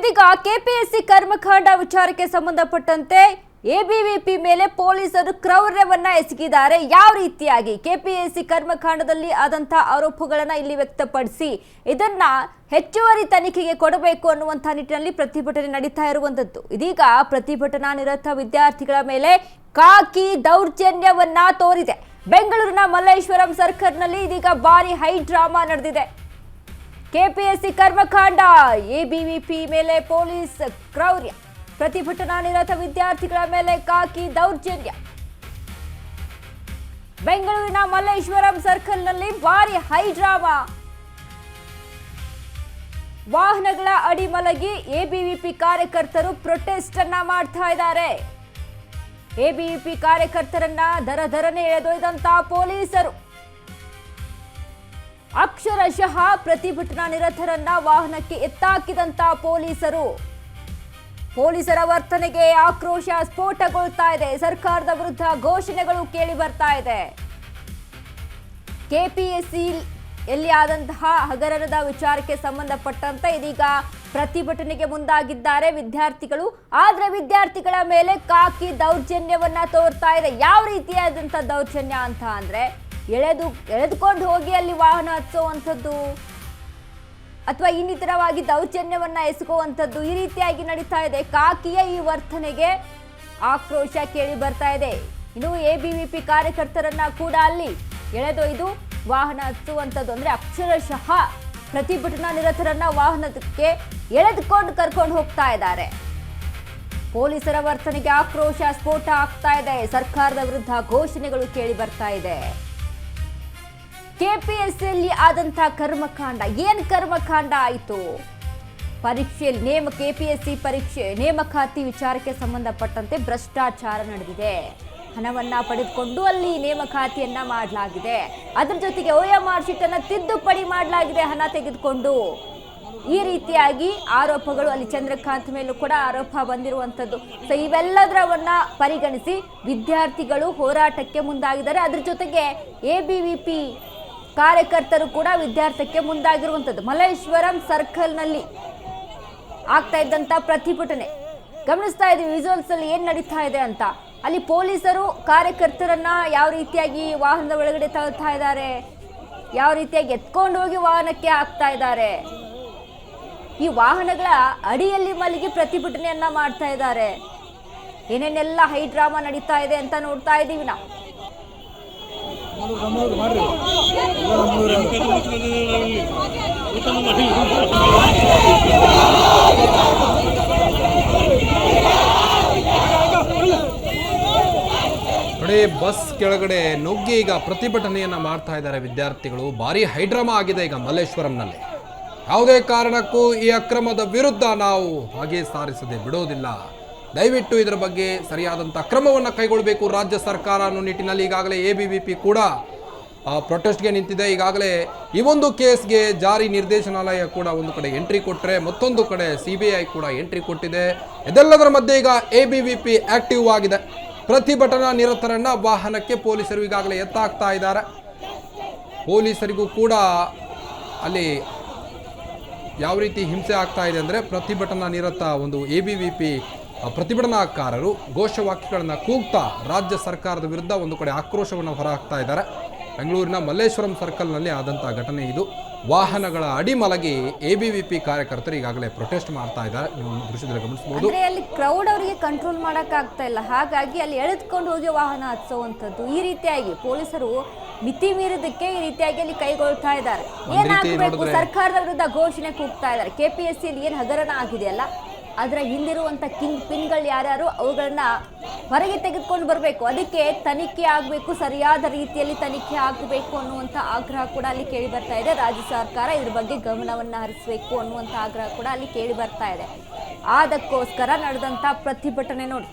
ಇದೀಗ ಕೆಪಿಎಸ್ಸಿ ಕರ್ಮಕಾಂಡ ವಿಚಾರಕ್ಕೆ ಸಂಬಂಧಪಟ್ಟಂತೆ ಎಬಿವಿಪಿ ಮೇಲೆ ಪೊಲೀಸರು ಕ್ರೌರ್ಯವನ್ನ ಎಸಗಿದ್ದಾರೆ. ಯಾವ ರೀತಿಯಾಗಿ ಕೆಪಿಎಸ್ಸಿ ಕರ್ಮಕಾಂಡದಲ್ಲಿ ಆದಂತಹ ಆರೋಪಗಳನ್ನ ಇಲ್ಲಿ ವ್ಯಕ್ತಪಡಿಸಿ ಇದನ್ನ ಹೆಚ್ಚುವರಿ ತನಿಖೆಗೆ ಕೊಡಬೇಕು ಅನ್ನುವಂಥ ನಿಟ್ಟಿನಲ್ಲಿ ಪ್ರತಿಭಟನೆ ನಡೀತಾ ಇರುವಂತದ್ದು. ಇದೀಗ ಪ್ರತಿಭಟನಾ ನಿರತ ವಿದ್ಯಾರ್ಥಿಗಳ ಮೇಲೆ ಕಾಕಿ ದೌರ್ಜನ್ಯವನ್ನ ತೋರಿದೆ. ಬೆಂಗಳೂರಿನ ಮಲ್ಲೇಶ್ವರಂ ಸರ್ಕಲ್ನಲ್ಲಿ ಇದೀಗ ಭಾರಿ ಹೈ ಡ್ರಾಮಾ ನಡೆದಿದೆ. ಕೆಪಿಎಸ್ಸಿ ಕರ್ಮಕಾಂಡ, ಎಬಿವಿಪಿ ಮೇಲೆ ಪೊಲೀಸ್ ಕ್ರೌರ್ಯ, ಪ್ರತಿಭಟನಾ ನಿರತ ವಿದ್ಯಾರ್ಥಿಗಳ ಮೇಲೆ ಕಾಕಿ ದೌರ್ಜನ್ಯ. ಬೆಂಗಳೂರಿನ ಮಲ್ಲೇಶ್ವರಂ ಸರ್ಕಲ್ನಲ್ಲಿ ಭಾರಿ ಹೈ ಡ್ರಾಮಾ. ವಾಹನಗಳ ಅಡಿ ಮಲಗಿ ಎಬಿವಿಪಿ ಕಾರ್ಯಕರ್ತರು ಪ್ರೊಟೆಸ್ಟ್ ಅನ್ನ ಮಾಡ್ತಾ ಇದ್ದಾರೆ. ಎಬಿವಿಪಿ ಕಾರ್ಯಕರ್ತರನ್ನ ದರದರನೆ ಎಳೆದೊಯ್ದಂತಹ ಪೊಲೀಸರು ಅಕ್ಷರಶಃ ಪ್ರತಿಭಟನಾ ನಿರತರನ್ನ ವಾಹನಕ್ಕೆ ಎತ್ತಾಕಿದಂತ ಪೊಲೀಸರ ವರ್ತನೆಗೆ ಆಕ್ರೋಶ ಸ್ಫೋಟಗೊಳ್ತಾ ಇದೆ. ಸರ್ಕಾರದ ವಿರುದ್ಧ ಘೋಷಣೆಗಳು ಕೇಳಿ ಬರ್ತಾ ಇದೆ. ಕೆಪಿಎಸ್ಸಿ ಎಲ್ಲಿ ಆದಂತಹ ಹಗರಣದ ವಿಚಾರಕ್ಕೆ ಸಂಬಂಧಪಟ್ಟಂತೆ ಇದೀಗ ಪ್ರತಿಭಟನೆಗೆ ಮುಂದಾಗಿದ್ದಾರೆ ವಿದ್ಯಾರ್ಥಿಗಳು. ಆದ್ರೆ ವಿದ್ಯಾರ್ಥಿಗಳ ಮೇಲೆ ಕಾಕಿ ದೌರ್ಜನ್ಯವನ್ನ ತೋರ್ತಾ ಇದೆ. ಯಾವ ರೀತಿಯಾದಂತಹ ದೌರ್ಜನ್ಯ ಅಂತ ಅಂದ್ರೆ ಎಳೆದುಕೊಂಡು ಹೋಗಿ ಅಲ್ಲಿ ವಾಹನ ಹಚ್ಚುವಂಥದ್ದು ಅಥವಾ ಇನ್ನಿತರವಾಗಿ ದೌರ್ಜನ್ಯವನ್ನ ಎಸಗುವಂಥದ್ದು ಈ ರೀತಿಯಾಗಿ ನಡೀತಾ ಇದೆ. ಕಾಕಿಯ ಈ ವರ್ತನೆಗೆ ಆಕ್ರೋಶ ಕೇಳಿ ಬರ್ತಾ ಇದೆ. ಇನ್ನು ಎಬಿವಿಪಿ ಕಾರ್ಯಕರ್ತರನ್ನ ಕೂಡ ಅಲ್ಲಿ ಎಳೆದೊಯ್ದು ವಾಹನ ಹಚ್ಚುವಂಥದ್ದು ಅಂದ್ರೆ ಅಕ್ಷರಶಃ ಪ್ರತಿಭಟನಾ ನಿರತರನ್ನ ವಾಹನಕ್ಕೆ ಎಳೆದುಕೊಂಡು ಕರ್ಕೊಂಡು ಹೋಗ್ತಾ ಇದ್ದಾರೆ. ಪೊಲೀಸರ ವರ್ತನೆಗೆ ಆಕ್ರೋಶ ಸ್ಫೋಟ ಆಗ್ತಾ ಇದೆ. ಸರ್ಕಾರದ ವಿರುದ್ಧ ಘೋಷಣೆಗಳು ಕೇಳಿ ಬರ್ತಾ ಇದೆ. ಕೆಪಿಎಸ್ಸಿಯಲ್ಲಿ ಆದಂತಹ ಕರ್ಮಕಾಂಡ, ಏನ್ ಕರ್ಮಕಾಂಡ ಆಯಿತು? ಪರೀಕ್ಷೆಯಲ್ಲಿ ಕೆಪಿಎಸ್ಸಿ ಪರೀಕ್ಷೆ ನೇಮಕಾತಿ ವಿಚಾರಕ್ಕೆ ಸಂಬಂಧಪಟ್ಟಂತೆ ಭ್ರಷ್ಟಾಚಾರ ನಡೆದಿದೆ. ಹಣವನ್ನ ಪಡೆದುಕೊಂಡು ಅಲ್ಲಿ ನೇಮಕಾತಿಯನ್ನ ಮಾಡಲಾಗಿದೆ. ಅದರ ಜೊತೆಗೆ OMR ಶೀಟ್ ಅನ್ನ ತಿದ್ದುಪಡಿ ಮಾಡಲಾಗಿದೆ ಹಣ ತೆಗೆದುಕೊಂಡು. ಈ ರೀತಿಯಾಗಿ ಆರೋಪಗಳು ಅಲ್ಲಿ ಚಂದ್ರಕಾಂತ್ ಮೇಲೂ ಕೂಡ ಆರೋಪ ಬಂದಿರುವಂತದ್ದು. ಸೊ ಇವೆಲ್ಲದರವನ್ನ ಪರಿಗಣಿಸಿ ವಿದ್ಯಾರ್ಥಿಗಳು ಹೋರಾಟಕ್ಕೆ ಮುಂದಾಗಿದ್ದಾರೆ. ಅದ್ರ ಜೊತೆಗೆ ಎಬಿವಿಪಿ ಕಾರ್ಯಕರ್ತರು ಕೂಡ ವಿದ್ಯಾರ್ಥಿಕ್ಕೆ ಮುಂದಾಗಿರುವಂಥದ್ದು. ಮಲ್ಲೇಶ್ವರಂ ಸರ್ಕಲ್ನಲ್ಲಿ ಆಗ್ತಾ ಇದ್ದಂತ ಪ್ರತಿಭಟನೆ ಗಮನಿಸ್ತಾ ಇದ್ದೀವಿ. ವಿಜುವಲ್ಸ್ ಅಲ್ಲಿ ಏನ್ ನಡೀತಾ ಇದೆ ಅಂತ. ಅಲ್ಲಿ ಪೊಲೀಸರು ಕಾರ್ಯಕರ್ತರನ್ನ ಯಾವ ರೀತಿಯಾಗಿ ವಾಹನದ ಒಳಗಡೆ ತಳ್ತಾ ಇದ್ದಾರೆ, ಯಾವ ರೀತಿಯಾಗಿ ಎತ್ಕೊಂಡು ಹೋಗಿ ವಾಹನಕ್ಕೆ ಹಾಕ್ತಾ ಇದ್ದಾರೆ. ಈ ವಾಹನಗಳ ಅಡಿಯಲ್ಲಿ ಮಲಗಿ ಪ್ರತಿಭಟನೆಯನ್ನ ಮಾಡ್ತಾ ಇದ್ದಾರೆ. ಏನೇನೆಲ್ಲ ಹೈ ಡ್ರಾಮಾ ನಡೀತಾ ಇದೆ ಅಂತ ನೋಡ್ತಾ ಇದ್ದೀವಿ ನಾವು. ನೋಡಿ, ಬಸ್ ಕೆಳಗಡೆ ನುಗ್ಗಿ ಈಗ ಪ್ರತಿಭಟನೆಯನ್ನ ಮಾಡ್ತಾ ಇದ್ದಾರೆ ವಿದ್ಯಾರ್ಥಿಗಳು. ಭಾರಿ ಹೈಡ್ರಾಮಾ ಆಗಿದೆ ಈಗ ಮಲ್ಲೇಶ್ವರಂನಲ್ಲಿ. ಯಾವುದೇ ಕಾರಣಕ್ಕೂ ಈ ಅಕ್ರಮದ ವಿರುದ್ಧ ನಾವು ಹಾಗೆ ಸಾರಿಸದೆ ಬಿಡೋದಿಲ್ಲ. ದಯವಿಟ್ಟು ಇದರ ಬಗ್ಗೆ ಸರಿಯಾದಂಥ ಕ್ರಮವನ್ನು ಕೈಗೊಳ್ಳಬೇಕು ರಾಜ್ಯ ಸರ್ಕಾರ ಅನ್ನೋ ನಿಟ್ಟಿನಲ್ಲಿ ಈಗಾಗಲೇ ಎಬಿವಿಪಿ ಕೂಡ ಪ್ರೊಟೆಸ್ಟ್ಗೆ ನಿಂತಿದೆ. ಈಗಾಗಲೇ ಈ ಒಂದು ಕೇಸ್ಗೆ ಜಾರಿ ನಿರ್ದೇಶನಾಲಯ ಕೂಡ ಒಂದು ಕಡೆ ಎಂಟ್ರಿ ಕೊಟ್ಟರೆ, ಮತ್ತೊಂದು ಕಡೆ CBI ಕೂಡ ಎಂಟ್ರಿ ಕೊಟ್ಟಿದೆ. ಇದೆಲ್ಲದರ ಮಧ್ಯೆ ಈಗ ಎಬಿವಿಪಿ ಆಕ್ಟಿವ್ ಆಗಿದೆ. ಪ್ರತಿಭಟನಾ ನಿರತರನ್ನ ವಾಹನಕ್ಕೆ ಪೊಲೀಸರು ಈಗಾಗಲೇ ಎತ್ತಾಕ್ತಾ ಇದ್ದಾರೆ. ಪೊಲೀಸರಿಗೂ ಕೂಡ ಅಲ್ಲಿ ಯಾವ ರೀತಿ ಹಿಂಸೆ ಆಗ್ತಾ ಇದೆ ಅಂದರೆ, ಪ್ರತಿಭಟನಾ ನಿರತ ಒಂದು ಎಬಿವಿಪಿ ಪ್ರತಿಭಟನಾಕಾರರು ಘೋಷವಾಕ್ಯಗಳನ್ನು ಕೂಗ್ತಾ ರಾಜ್ಯ ಸರ್ಕಾರದ ವಿರುದ್ಧ ಒಂದು ಕಡೆ ಆಕ್ರೋಶವನ್ನು ಹೊರಹಾಕ್ತಾ ಇದ್ದಾರೆ. ಬೆಂಗಳೂರಿನ ಮಲ್ಲೇಶ್ವರಂ ಸರ್ಕಲ್ನಲ್ಲಿ ಆದಂಥ ಘಟನೆ ಇದು. ವಾಹನಗಳ ಅಡಿ ಮಲಗಿ ಎಬಿವಿಪಿ ಕಾರ್ಯಕರ್ತರು ಈಗಾಗಲೇ ಪ್ರೊಟೆಸ್ಟ್ ಮಾಡ್ತಾ ಇದ್ದಾರೆ. ನೀವು ದೃಶ್ಯದಲ್ಲಿ ಗಮನಿಸಬಹುದು. ಅಲ್ಲಿ ಕ್ರೌಡ್ ಅವರಿಗೆ ಕಂಟ್ರೋಲ್ ಮಾಡಕ್ ಆಗ್ತಾ ಇಲ್ಲ. ಹಾಗಾಗಿ ಅಲ್ಲಿ ಎಳೆದುಕೊಂಡು ಹೋಗಿ ವಾಹನ ಹಚ್ಚುವಂಥದ್ದು ಈ ರೀತಿಯಾಗಿ ಪೊಲೀಸರು ಮಿತಿ ಮೀರಿದಕ್ಕೆ ಈ ರೀತಿಯಾಗಿ ಅಲ್ಲಿ ಕೈಗೊಳ್ತಾ ಇದ್ದಾರೆ. ಏನಾಗಬೇಕು? ಸರ್ಕಾರದ ವಿರುದ್ಧ ಘೋಷಣೆ ಕೂಗ್ತಾ ಇದ್ದಾರೆ. ಕೆಪಿಎಸ್ಸಿಯಲ್ಲಿ ಏನು ಹಗರಣ ಆಗಿದೆಯಲ್ಲ ಅದರ ಹಿಂದಿರುವಂಥ ಕಿಂಗ್ ಪಿನ್ಗಳು ಯಾರ್ಯಾರು ಅವುಗಳನ್ನ ಹೊರಗೆ ತೆಗೆದುಕೊಂಡು ಬರಬೇಕು. ಅದಕ್ಕೆ ತನಿಖೆ ಆಗಬೇಕು, ಸರಿಯಾದ ರೀತಿಯಲ್ಲಿ ತನಿಖೆ ಆಗಬೇಕು ಅನ್ನುವಂಥ ಆಗ್ರಹ ಕೂಡ ಅಲ್ಲಿ ಕೇಳಿ ಬರ್ತಾ ಇದೆ. ರಾಜ್ಯ ಸರ್ಕಾರ ಇದ್ರ ಬಗ್ಗೆ ಗಮನವನ್ನು ಹರಿಸಬೇಕು ಅನ್ನುವಂಥ ಆಗ್ರಹ ಕೂಡ ಅಲ್ಲಿ ಕೇಳಿ ಬರ್ತಾ ಇದೆ. ಅದಕ್ಕೋಸ್ಕರ ನಡೆದಂಥ ಪ್ರತಿಭಟನೆ ನೋಡಿ.